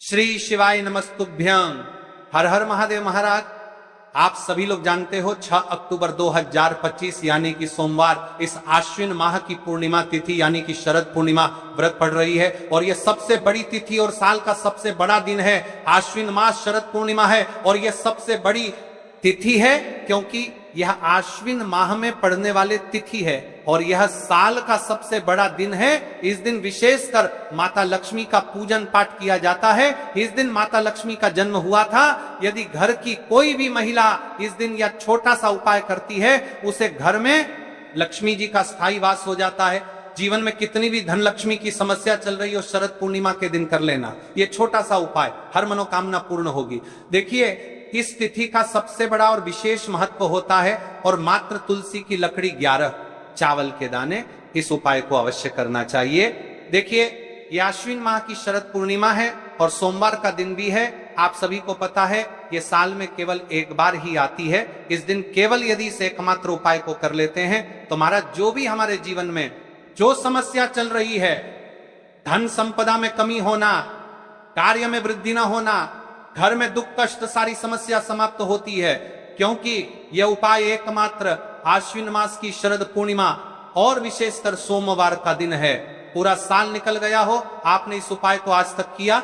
श्री शिवाय नमस्तुभ्यं। हर हर महादेव। महाराज, आप सभी लोग जानते हो 6 अक्टूबर 2025 यानी कि सोमवार इस आश्विन माह की पूर्णिमा तिथि यानी कि शरद पूर्णिमा व्रत पड़ रही है और यह सबसे बड़ी तिथि और साल का सबसे बड़ा दिन है। आश्विन मास शरद पूर्णिमा है और यह सबसे बड़ी तिथि है क्योंकि यह आश्विन माह में पड़ने वाले तिथि है और यह साल का सबसे बड़ा दिन है। इस दिन विशेषकर माता लक्ष्मी का पूजन पाठ किया जाता है। इस दिन माता लक्ष्मी का जन्म हुआ था। यदि घर की कोई भी महिला इस दिन यह छोटा सा उपाय करती है, उसे घर में लक्ष्मी जी का स्थायी वास हो जाता है। जीवन में कितनी भी धन लक्ष्मी की समस्या चल रही हो, शरद पूर्णिमा के दिन कर लेना ये छोटा सा उपाय, हर मनोकामना पूर्ण होगी। देखिए, इस तिथि का सबसे बड़ा और विशेष महत्व होता है और मात्र तुलसी की लकड़ी 11 चावल के दाने, इस उपाय को अवश्य करना चाहिए। देखिए, यह आश्विन माह की शरद पूर्णिमा है और सोमवार का दिन भी है। आप सभी को पता है ये साल में केवल एक बार ही आती है। इस दिन केवल यदि इस एकमात्र उपाय को कर लेते हैं तो महाराज जो भी हमारे जीवन में जो समस्या चल रही है, धन संपदा में कमी होना, कार्य में वृद्धि न होना, घर में दुख कष्ट, सारी समस्या समाप्त होती है क्योंकि यह उपाय एकमात्र आश्विन मास की शरद पूर्णिमा और विशेषकर सोमवार का दिन है। पूरा साल निकल गया हो, आपने इस उपाय को आज तक किया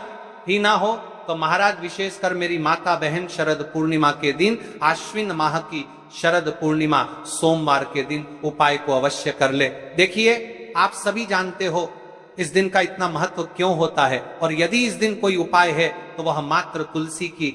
ही ना हो तो महाराज विशेषकर मेरी माता बहन शरद पूर्णिमा के दिन, आश्विन माह की शरद पूर्णिमा सोमवार के दिन उपाय को अवश्य कर ले। देखिए, आप सभी जानते हो इस दिन का इतना महत्व क्यों होता है और यदि इस दिन कोई उपाय है तो वह मात्र तुलसी की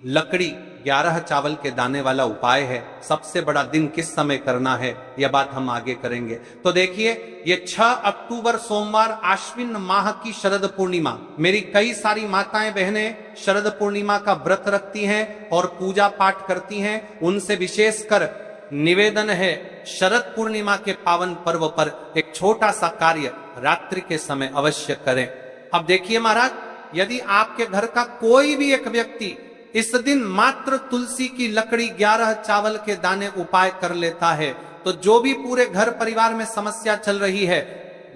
लकड़ी 11 चावल के दाने वाला उपाय है। सबसे बड़ा दिन किस समय करना है यह बात हम आगे करेंगे। तो देखिए, ये 6 अक्टूबर सोमवार आश्विन माह की शरद पूर्णिमा, मेरी कई सारी माताएं बहनें शरद पूर्णिमा का व्रत रखती हैं और पूजा पाठ करती हैं। उनसे विशेषकर निवेदन है, शरद पूर्णिमा के पावन पर्व पर एक छोटा सा कार्य रात्रि के समय अवश्य करें। अब देखिए महाराज, यदि आपके घर का कोई भी एक व्यक्ति इस दिन मात्र तुलसी की लकड़ी 11 चावल के दाने उपाय कर लेता है तो जो भी पूरे घर परिवार में समस्या चल रही है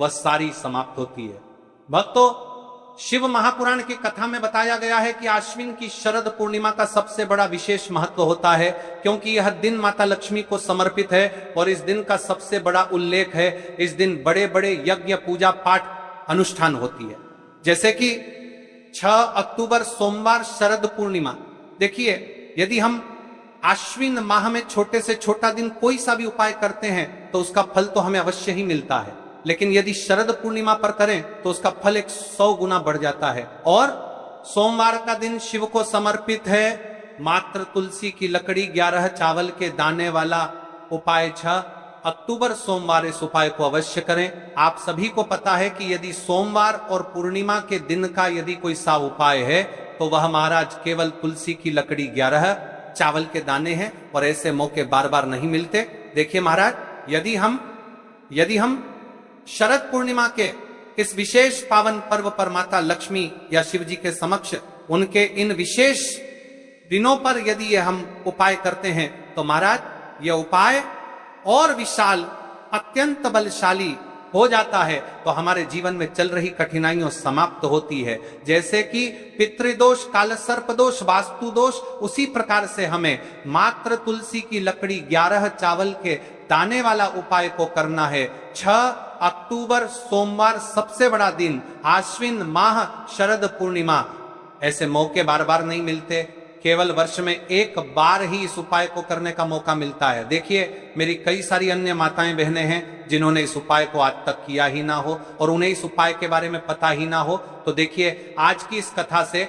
वह सारी समाप्त होती है। भक्तों, शिव महापुराण की कथा में बताया गया है कि आश्विन की शरद पूर्णिमा का सबसे बड़ा विशेष महत्व होता है क्योंकि यह दिन माता लक्ष्मी को समर्पित है और इस दिन का सबसे बड़ा उल्लेख है। इस दिन बड़े बड़े यज्ञ पूजा पाठ अनुष्ठान होती है। जैसे कि 6 अक्टूबर सोमवार शरद पूर्णिमा। देखिए, यदि हम आश्विन माह में छोटे से छोटा दिन कोई सा भी उपाय करते हैं तो उसका फल तो हमें अवश्य ही मिलता है, लेकिन यदि शरद पूर्णिमा पर करें तो उसका फल 100 गुना बढ़ जाता है। और सोमवार का दिन शिव को समर्पित है। मात्र तुलसी की लकड़ी 11 चावल के दाने वाला उपाय 6 अक्टूबर सोमवार इस उपाय को अवश्य करें। आप सभी को पता है कि यदि सोमवार और पूर्णिमा के दिन का यदि कोई सा उपाय है तो वह महाराज केवल तुलसी की लकड़ी 11 चावल के दाने हैं और ऐसे मौके बार बार नहीं मिलते। देखिए महाराज, यदि हम शरद पूर्णिमा के इस विशेष पावन पर्व पर माता लक्ष्मी या शिव जी के समक्ष उनके इन विशेष दिनों पर यदि ये हम उपाय करते हैं तो महाराज यह उपाय और विशाल, अत्यंत बलशाली हो जाता है तो हमारे जीवन में चल रही कठिनाइयों समाप्त होती है। जैसे कि पितृदोष, काल सर्प दोष, वास्तु दोष, उसी प्रकार से हमें मात्र तुलसी की लकड़ी 11 चावल के दाने वाला उपाय को करना है। 6 अक्टूबर सोमवार सबसे बड़ा दिन, आश्विन माह शरद पूर्णिमा, ऐसे मौके बार बार नहीं मिलते। केवल वर्ष में एक बार ही इस उपाय को करने का मौका मिलता है। देखिए, मेरी कई सारी अन्य माताएं बहनें हैं जिन्होंने इस उपाय को आज तक किया ही ना हो और उन्हें इस उपाय के बारे में पता ही ना हो। तो देखिए, आज की इस कथा से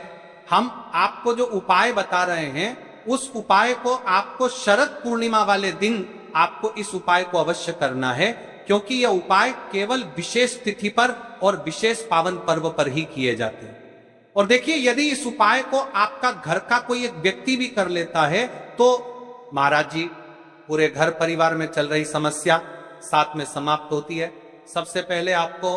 हम आपको जो उपाय बता रहे हैं उस उपाय को आपको शरद पूर्णिमा वाले दिन आपको इस उपाय को अवश्य करना है क्योंकि यह उपाय केवल विशेष तिथि पर और विशेष पावन पर्व पर ही किए जाते हैं। और देखिए, यदि इस उपाय को आपका घर का कोई एक व्यक्ति भी कर लेता है तो महाराज जी पूरे घर परिवार में चल रही समस्या साथ में समाप्त होती है। सबसे पहले आपको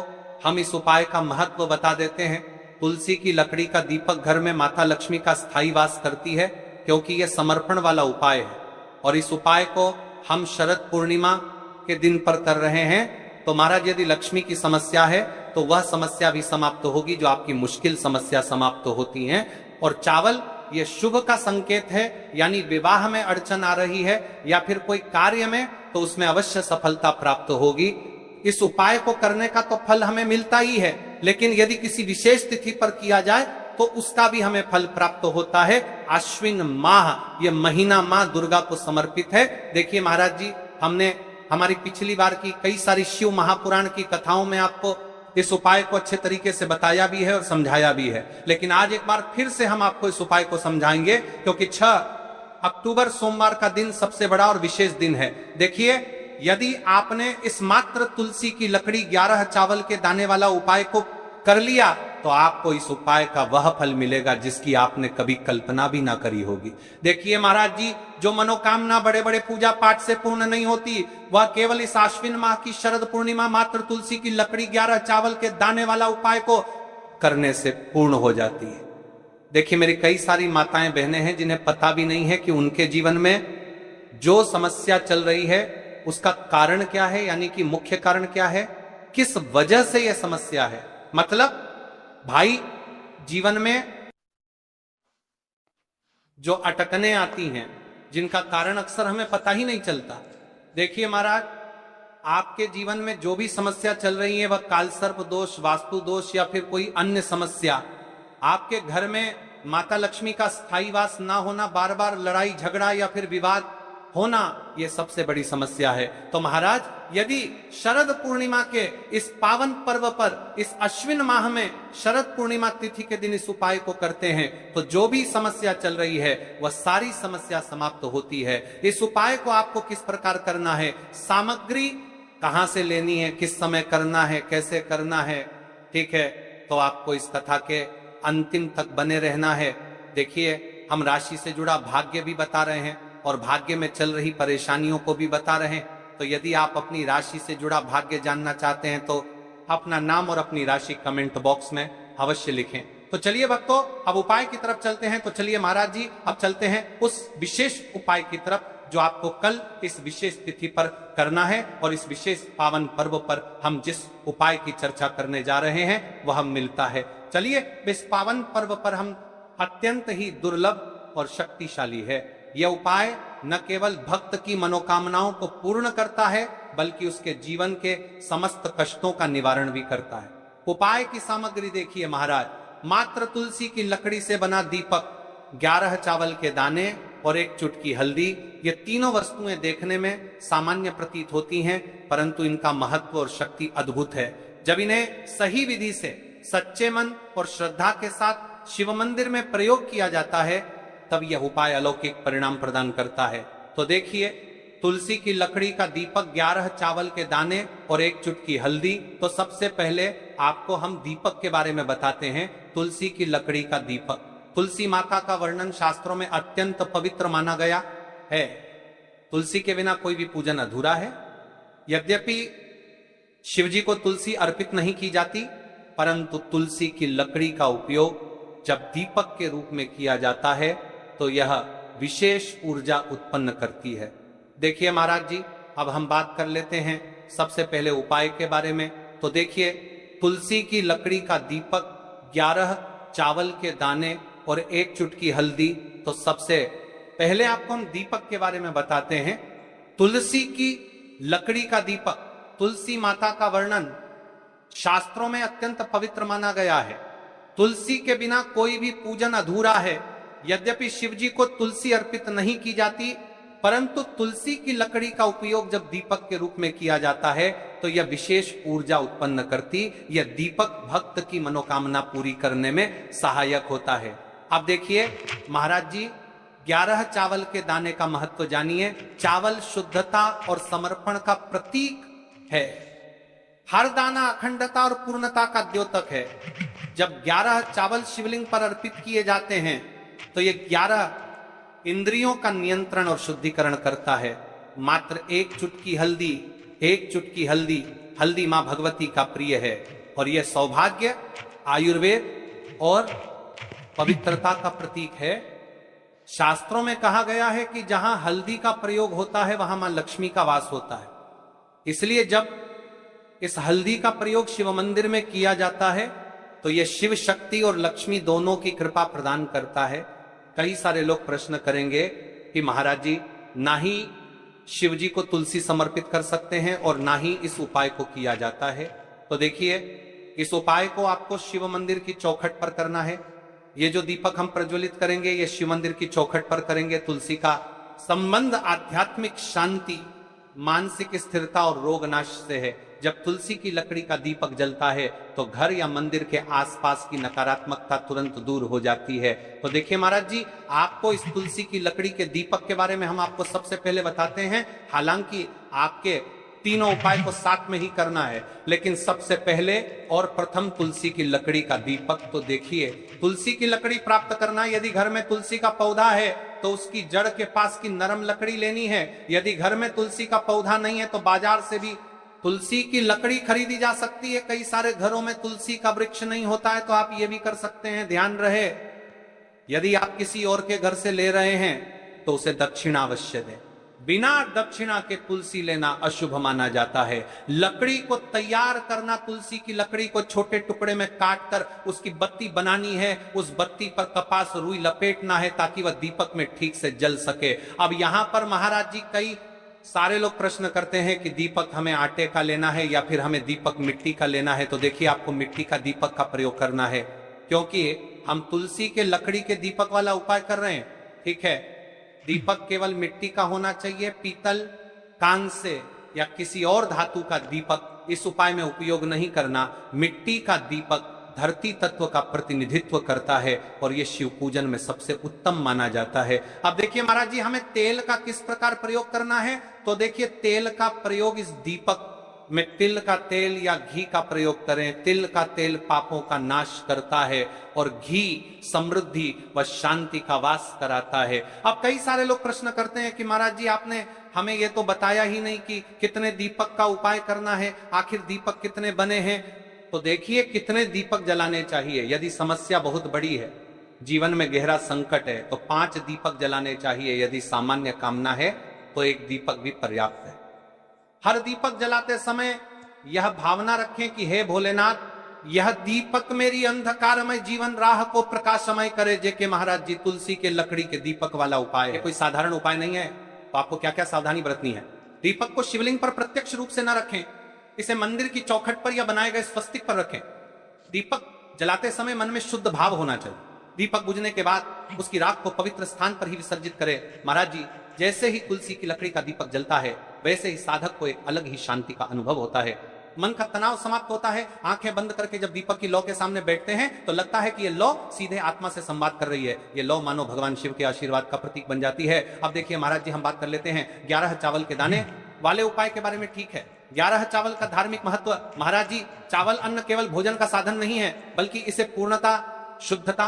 हम इस उपाय का महत्व बता देते हैं। तुलसी की लकड़ी का दीपक घर में माता लक्ष्मी का स्थायी वास करती है क्योंकि यह समर्पण वाला उपाय है और इस उपाय को हम शरद पूर्णिमा के दिन पर कर रहे हैं। तो महाराज, यदि लक्ष्मी की समस्या है तो वह समस्या भी समाप्त होगी जो आपकी मुश्किल समस्या समाप्त होती हैं। और चावल ये शुभ का संकेत है, यानी विवाह में अड़चन आ रही है या फिर कोई कार्य में, तो उसमें अवश्य सफलता प्राप्त होगी। इस उपाय को करने का तो फल हमें मिलता ही है, लेकिन यदि किसी विशेष तिथि पर किया जाए तो उसका भी हमें फल प्राप्त होता है। आश्विन माह, ये महीना मां दुर्गा को समर्पित है। देखिए महाराज जी, हमने हमारी पिछली बार की कई सारी शिव महापुराण की कथाओं में आपको इस उपाय को अच्छे तरीके से बताया भी है और समझाया भी है, लेकिन आज एक बार फिर से हम आपको इस उपाय को समझाएंगे, क्योंकि 6 अक्टूबर सोमवार का दिन सबसे बड़ा और विशेष दिन है। देखिए, यदि आपने इस मात्र तुलसी की लकड़ी 11 चावल के दाने वाला उपाय को कर लिया तो आपको इस उपाय का वह फल मिलेगा जिसकी आपने कभी कल्पना भी ना करी होगी। देखिए महाराज जी, जो मनोकामना बड़े बड़े पूजा पाठ से पूर्ण नहीं होती, वह केवल इस आश्विन माह की शरद पूर्णिमा मात्र तुलसी की लकड़ी 11 चावल के दाने वाला उपाय को करने से पूर्ण हो जाती है। देखिए, मेरी कई सारी माताएं बहनें हैं जिन्हें पता भी नहीं है कि उनके जीवन में जो समस्या चल रही है उसका कारण क्या है, यानी कि मुख्य कारण क्या है, किस वजह से यह समस्या है। मतलब भाई, जीवन में जो अटकने आती हैं, जिनका कारण अक्सर हमें पता ही नहीं चलता। देखिए महाराज, आपके जीवन में जो भी समस्या चल रही है, वह कालसर्प दोष, वास्तु दोष या फिर कोई अन्य समस्या, आपके घर में माता लक्ष्मी का स्थायी वास ना होना, बार बार लड़ाई झगड़ा या फिर विवाद होना, यह सबसे बड़ी समस्या है। तो महाराज, यदि शरद पूर्णिमा के इस पावन पर्व पर, इस अश्विन माह में शरद पूर्णिमा तिथि के दिन इस उपाय को करते हैं तो जो भी समस्या चल रही है वह सारी समस्या समाप्त होती है। इस उपाय को आपको किस प्रकार करना है, सामग्री कहां से लेनी है, किस समय करना है, कैसे करना है, ठीक है, तो आपको इस कथा के अंतिम तक बने रहना है। देखिए, हम राशि से जुड़ा भाग्य भी बता रहे हैं और भाग्य में चल रही परेशानियों को भी बता रहे हैं। तो यदि आप अपनी राशि से जुड़ा भाग्य जानना चाहते हैं तो अपना नाम और अपनी राशि कमेंट बॉक्स में अवश्य लिखें। तो चलिए भक्तों, अब उपाय की तरफ चलते हैं। तो चलिए महाराज जी, अब चलते हैं उस विशेष उपाय की तरफ जो आपको कल इस विशेष तिथि पर करना है, और इस विशेष पावन पर्व पर हम जिस उपाय की चर्चा करने जा रहे हैं वह हम मिलता है। चलिए, इस पावन पर्व पर हम अत्यंत ही दुर्लभ और शक्तिशाली है। यह उपाय न केवल भक्त की मनोकामनाओं को पूर्ण करता है, बल्कि उसके जीवन के समस्त कष्टों का निवारण भी करता है। उपाय की सामग्री देखिए महाराज, मात्र तुलसी की लकड़ी से बना दीपक, 11 चावल के दाने और 1 चुटकी हल्दी। ये तीनों वस्तुएं देखने में सामान्य प्रतीत होती हैं, परंतु इनका महत्व और शक्ति अद्भुत है। जब इन्हें सही विधि से, सच्चे मन और श्रद्धा के साथ शिव मंदिर में प्रयोग किया जाता है, तब यह उपाय अलौकिक परिणाम प्रदान करता है। तो देखिए, तुलसी की लकड़ी का दीपक, 11 चावल के दाने और 1 चुटकी हल्दी। तो सबसे पहले आपको हम दीपक के बारे में बताते हैं। तुलसी की लकड़ी का दीपक, तुलसी माता का वर्णन शास्त्रों में अत्यंत पवित्र माना गया है। तुलसी के बिना कोई भी पूजन अधूरा है। यद्यपि शिवजी को तुलसी अर्पित नहीं की जाती, परंतु तुलसी की लकड़ी का उपयोग जब दीपक के रूप में किया जाता है तो यह विशेष ऊर्जा उत्पन्न करती है। देखिए महाराज जी, अब हम बात कर लेते हैं सबसे पहले उपाय के बारे में। तो देखिए, तुलसी की लकड़ी का दीपक, 11 चावल के दाने और 1 चुटकी हल्दी। तो सबसे पहले आपको हम दीपक के बारे में बताते हैं। तुलसी की लकड़ी का दीपक, तुलसी माता का वर्णन शास्त्रों में अत्यंत पवित्र माना गया है। तुलसी के बिना कोई भी पूजन अधूरा है। यद्यपि शिवजी को तुलसी अर्पित नहीं की जाती, परंतु तुलसी की लकड़ी का उपयोग जब दीपक के रूप में किया जाता है तो यह विशेष ऊर्जा उत्पन्न करती। यह दीपक भक्त की मनोकामना पूरी करने में सहायक होता है। अब देखिए महाराज जी, 11 चावल के दाने का महत्व जानिए। चावल शुद्धता और समर्पण का प्रतीक है। हर दाना अखंडता और पूर्णता का द्योतक है। जब 11 चावल शिवलिंग पर अर्पित किए जाते हैं तो ये 11 इंद्रियों का नियंत्रण और शुद्धिकरण करता है। मात्र 1 चुटकी हल्दी, 1 चुटकी हल्दी, हल्दी मां भगवती का प्रिय है और यह सौभाग्य, आयुर्वेद और पवित्रता का प्रतीक है। शास्त्रों में कहा गया है कि जहां हल्दी का प्रयोग होता है वहां मां लक्ष्मी का वास होता है। इसलिए जब इस हल्दी का प्रयोग शिव मंदिर में किया जाता है तो यह शिव शक्ति और लक्ष्मी दोनों की कृपा प्रदान करता है। कई सारे लोग प्रश्न करेंगे कि महाराज जी, ना ही शिव जी को तुलसी समर्पित कर सकते हैं और ना ही इस उपाय को किया जाता है। तो देखिए, इस उपाय को आपको शिव मंदिर की चौखट पर करना है। ये जो दीपक हम प्रज्वलित करेंगे ये शिव मंदिर की चौखट पर करेंगे। तुलसी का संबंध आध्यात्मिक शांति, मानसिक स्थिरता और रोग नाश से है। जब तुलसी की लकड़ी का दीपक जलता है तो घर या मंदिर के आसपास की नकारात्मकता तुरंत दूर हो जाती है। तो देखिए महाराज जी, आपको इस तुलसी की लकड़ी के दीपक के बारे में हम आपको सबसे पहले बताते हैं। हालांकि आपके तीनों उपाय को साथ में ही करना है, लेकिन सबसे पहले और प्रथम तुलसी की लकड़ी का दीपक। तो देखिए, तुलसी की लकड़ी प्राप्त करना, यदि घर में तुलसी का पौधा है तो उसकी जड़ के पास की नरम लकड़ी लेनी है। यदि घर में तुलसी का पौधा नहीं है तो बाजार से भी तुलसी की लकड़ी खरीदी जा सकती है। कई सारे घरों में तुलसी का वृक्ष नहीं होता है तो आप ये भी कर सकते हैं। ध्यान रहे, यदि आप किसी और के घर से ले रहे हैं तो उसे दक्षिणा अवश्य दें। बिना दक्षिणा के तुलसी लेना अशुभ माना जाता है। लकड़ी को तैयार करना, तुलसी की लकड़ी को छोटे टुकड़े में काट कर उसकी बत्ती बनानी है। उस बत्ती पर कपास रुई लपेटना है ताकि वह दीपक में ठीक से जल सके। अब यहां पर महाराज जी, कई सारे लोग प्रश्न करते हैं कि दीपक हमें आटे का लेना है या फिर हमें दीपक मिट्टी का लेना है। तो देखिए, आपको मिट्टी का दीपक का प्रयोग करना है, क्योंकि हम तुलसी के लकड़ी के दीपक वाला उपाय कर रहे हैं। ठीक है, दीपक केवल मिट्टी का होना चाहिए। पीतल, कांस्य या किसी और धातु का दीपक इस उपाय में उपयोग नहीं करना। मिट्टी का दीपक धरती तत्व का प्रतिनिधित्व करता है और यह शिव पूजन में सबसे उत्तम माना जाता है। अब देखिए महाराज जी, हमें तेल का किस प्रकार प्रयोग करना है। तो देखिए, तेल का प्रयोग इस दीपक में तिल का तेल या घी का प्रयोग करें। तिल का तेल पापों का नाश करता है और घी समृद्धि व शांति का वास कराता है। अब कई सारे लोग प्रश्न करते हैं कि महाराज जी, आपने हमें ये तो बताया ही नहीं कि कितने दीपक का उपाय करना है, आखिर दीपक कितने बने हैं। तो देखिए, कितने दीपक जलाने चाहिए। यदि समस्या बहुत बड़ी है, जीवन में गहरा संकट है, तो 5 दीपक जलाने चाहिए। यदि सामान्य कामना है तो 1 दीपक भी पर्याप्त है। हर दीपक जलाते समय यह भावना रखें कि हे भोलेनाथ, यह दीपक मेरी अंधकारमय जीवन राह को प्रकाशमय करे। जेके महाराज जी, तुलसी के लकड़ी के दीपक वाला उपाय है, कोई साधारण उपाय नहीं है। तो आपको क्या क्या सावधानी बरतनी है। दीपक को शिवलिंग पर प्रत्यक्ष रूप से न रखें, इसे मंदिर की चौखट पर या बनाए गए स्वस्तिक पर रखें। दीपक जलाते समय मन में शुद्ध भाव होना चाहिए। दीपक बुझने के बाद उसकी राख को पवित्र स्थान पर ही विसर्जित करें। महाराज जी, जैसे ही तुलसी की लकड़ी का दीपक जलता है वैसे ही साधक को एक अलग ही शांति का अनुभव होता है। मन का तनाव समाप्त होता है। आंखें बंद करके जब दीपक की लौ के सामने बैठते हैं तो लगता है कि ये लौ सीधे आत्मा से संवाद कर रही है। ये लौ मानो भगवान शिव के आशीर्वाद का प्रतीक बन जाती है। अब देखिए महाराज जी, हम बात कर लेते हैं 11 चावल के दाने वाले उपाय के बारे में। ठीक है, 11 चावल का धार्मिक महत्व। महाराज जी, चावल अन्न केवल भोजन का साधन नहीं है, बल्कि इसे पूर्णता, शुद्धता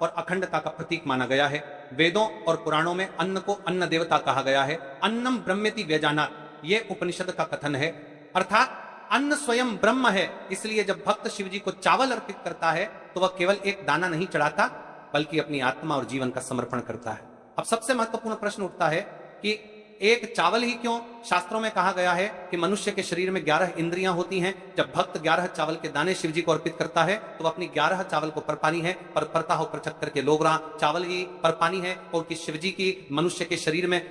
और अखंडता का प्रतीक माना गया है। वेदों और पुराणों में अन्न को अन्न देवता कहा गया है। अन्नम ब्रह्मेति व्यजानात्, ये उपनिषद का कथन है। अर्थात अन्न स्वयं ब्रह्म है। इसलिए जब भक्त शिव जी को चावल अर्पित करता है तो वह केवल एक दाना नहीं चढ़ाता, बल्कि अपनी आत्मा और जीवन का समर्पण करता है। अब सबसे महत्वपूर्ण प्रश्न उठता है कि एक चावल ही क्यों। शास्त्रों में कहा गया है कि मनुष्य के शरीर में 11 इंद्रियां होती हैं। जब भक्त 11 चावल के दाने शिव जी को अर्पित करता है तो वह अपनी 11 चावल को परपानी है, पर परता हो प्रचक करके लोग रहा। चावल ही परपानी है और कि शिव जी की मनुष्य के शरीर में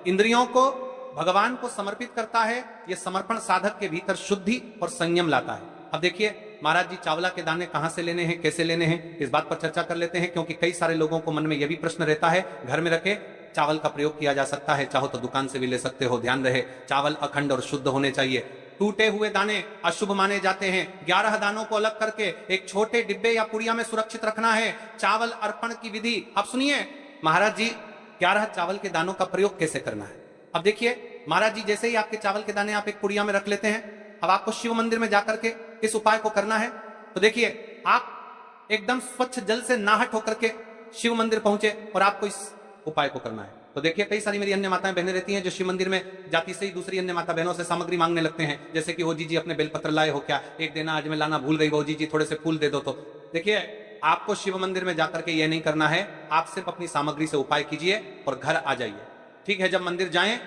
इंद्रियों को भगवान को समर्पित करता है। यह समर्पण साधक के भीतर शुद्धि और संयम लाता है। अब देखिए महाराज जी, चावला के दाने कहां से लेने हैं, कैसे लेने हैं, इस बात पर चर्चा कर लेते हैं। क्योंकि कई सारे लोगों को मन में यह भी प्रश्न रहता है। घर में रखे चावल का प्रयोग किया जा सकता है, चाहो तो दुकान से भी ले सकते हो। ध्यान रहे, चावल अखंड और शुद्ध होने चाहिए। टूटे हुए दाने अशुभ माने जाते हैं। 11 दानों को अलग करके एक छोटे डिब्बे या पुड़िया में सुरक्षित रखना है। चावल अर्पण की विधि अब सुनिए। महाराज जी, 11 चावल के दानों का प्रयोग कैसे करना है। अब देखिए महाराज जी, जैसे ही आपके चावल के दाने आप एक पुड़िया में रख लेते हैं, अब आपको शिव मंदिर में जाकर के इस उपाय को करना है। तो देखिए, आप एकदम स्वच्छ जल से नहाट होकर के शिव मंदिर पहुंचे और आपको इस उपाय को करना है। तो देखिए, कई सारी मेरी अन्य माताएं बहनें रहती हैं जो शिव मंदिर में जाती से ही दूसरी अन्य माता बहनों से सामग्री मांगने लगते हैं। जैसे कि वो जी अपने बेलपत्र लाए हो क्या, एक देना, आज मैं लाना भूल गई, वो जी थोड़े से फूल दे दो। तो देखिए, आपको शिव मंदिर में जाकर के ये नहीं करना है। आप सिर्फ अपनी सामग्री से उपाय कीजिए और घर आ जाइए। ठीक है, जब मंदिर जाएं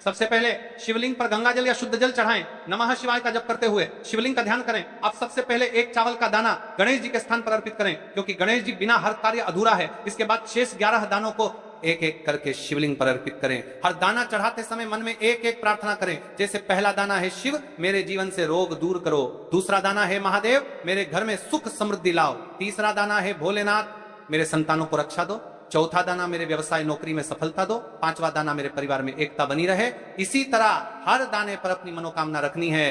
सबसे पहले शिवलिंग पर गंगा जल या शुद्ध जल चढ़ाएं। नमः शिवाय का जप करते हुए शिवलिंग का ध्यान करें। अब सबसे पहले एक चावल का दाना गणेश जी के स्थान पर अर्पित करें, क्योंकि गणेश जी बिना हर कार्य अधूरा है। इसके बाद शेष 11 दानों को एक एक करके शिवलिंग पर अर्पित करें। हर दाना चढ़ाते समय मन में एक एक प्रार्थना करें। जैसे पहला दाना है शिव, मेरे जीवन से रोग दूर करो। दूसरा दाना है महादेव, मेरे घर में सुख समृद्धि लाओ। तीसरा दाना है भोलेनाथ, मेरे संतानों को रक्षा दो। चौथा दाना मेरे व्यवसाय नौकरी में सफलता दो। पांचवा दाना मेरे परिवार में एकता बनी रहे। इसी तरह हर दाने पर अपनी मनोकामना रखनी है।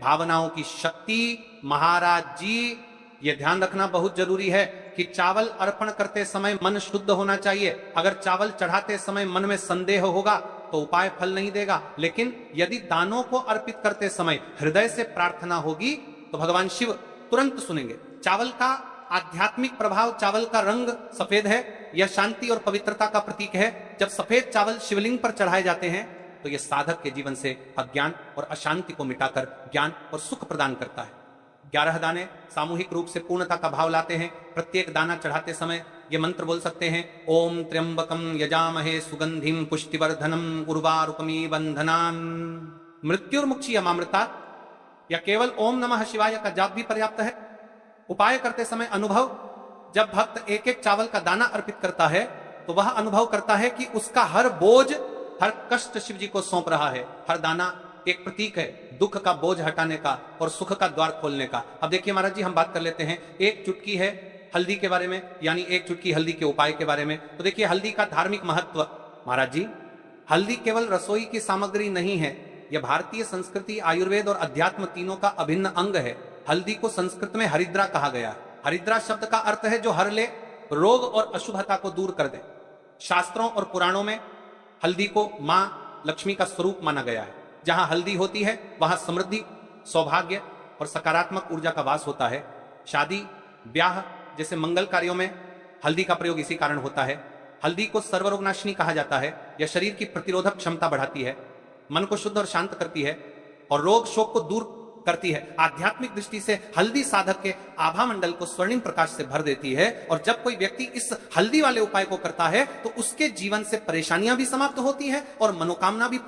भावनाओं की शक्ति। महाराज जी, ये ध्यान रखना बहुत जरूरी है कि चावल अर्पण करते समय मन शुद्ध होना चाहिए। अगर चावल चढ़ाते समय मन में संदेह होगा तो उपाय फल नहीं देगा, लेकिन यदि दानों को अर्पित करते समय हृदय से प्रार्थना होगी तो भगवान शिव तुरंत सुनेंगे। चावल का आध्यात्मिक प्रभाव, चावल का रंग सफेद है, यह शांति और पवित्रता का प्रतीक है। जब सफेद चावल शिवलिंग पर चढ़ाए जाते हैं तो यह साधक के जीवन से अज्ञान और अशांति को मिटाकर ज्ञान और सुख प्रदान करता है। 11 दाने सामूहिक रूप से पूर्णता का भाव लाते हैं। प्रत्येक दाना चढ़ाते समय ये मंत्र बोल सकते हैं, ओम त्र्यंबकम यजामहे सुगंधिम पुष्टिवर्धनम उर्वारुकमी बंधनान मृत्युर्मुक्षीयमामृता। या केवल ओम नमः शिवाय का जाप भी पर्याप्त है। उपाय करते समय अनुभव, जब भक्त एक एक चावल का दाना अर्पित करता है तो वह अनुभव करता है कि उसका हर बोझ, हर कष्ट शिव जी को सौंप रहा है। हर दाना एक प्रतीक है दुख का बोझ हटाने का और सुख का द्वार खोलने का। अब देखिए महाराज जी, हम बात कर लेते हैं। एक चुटकी है हल्दी के बारे में, यानी एक चुटकी हल्दी के उपाय के बारे में। तो देखिए हल्दी का धार्मिक महत्व। महाराज जी, हल्दी केवल रसोई की सामग्री नहीं है, यह भारतीय संस्कृति, आयुर्वेद और अध्यात्म तीनों का अभिन्न अंग है। हल्दी को संस्कृत में हरिद्रा कहा गया। हरिद्रा शब्द का अर्थ है जो हर ले, रोग और अशुभता को दूर कर दे। शास्त्रों और पुराणों में हल्दी को मां लक्ष्मी का स्वरूप माना गया है। जहां हल्दी होती है वहां समृद्धि, सौभाग्य और सकारात्मक ऊर्जा का वास होता है। शादी, ब्याह जैसे मंगल कार्यों में हल्दी का प्रयोग इसी कारण होता है। हल्दी को सर्वरोगनाशिनी कहा जाता है। यह शरीर की प्रतिरोधक क्षमता बढ़ाती है, मन को शुद्ध और शांत करती है और रोग शोक को दूर करती है। आध्यात्मिक दृष्टि से हल्दी साधक के आभा मंडल को स्वर्णिम प्रकाश से भर देती है। और जब कोई व्यक्ति इस हल्दी वाले उपाय को करता है तो उसके जीवन से परेशानियां भी समाप्त होती है और मनोकामना भी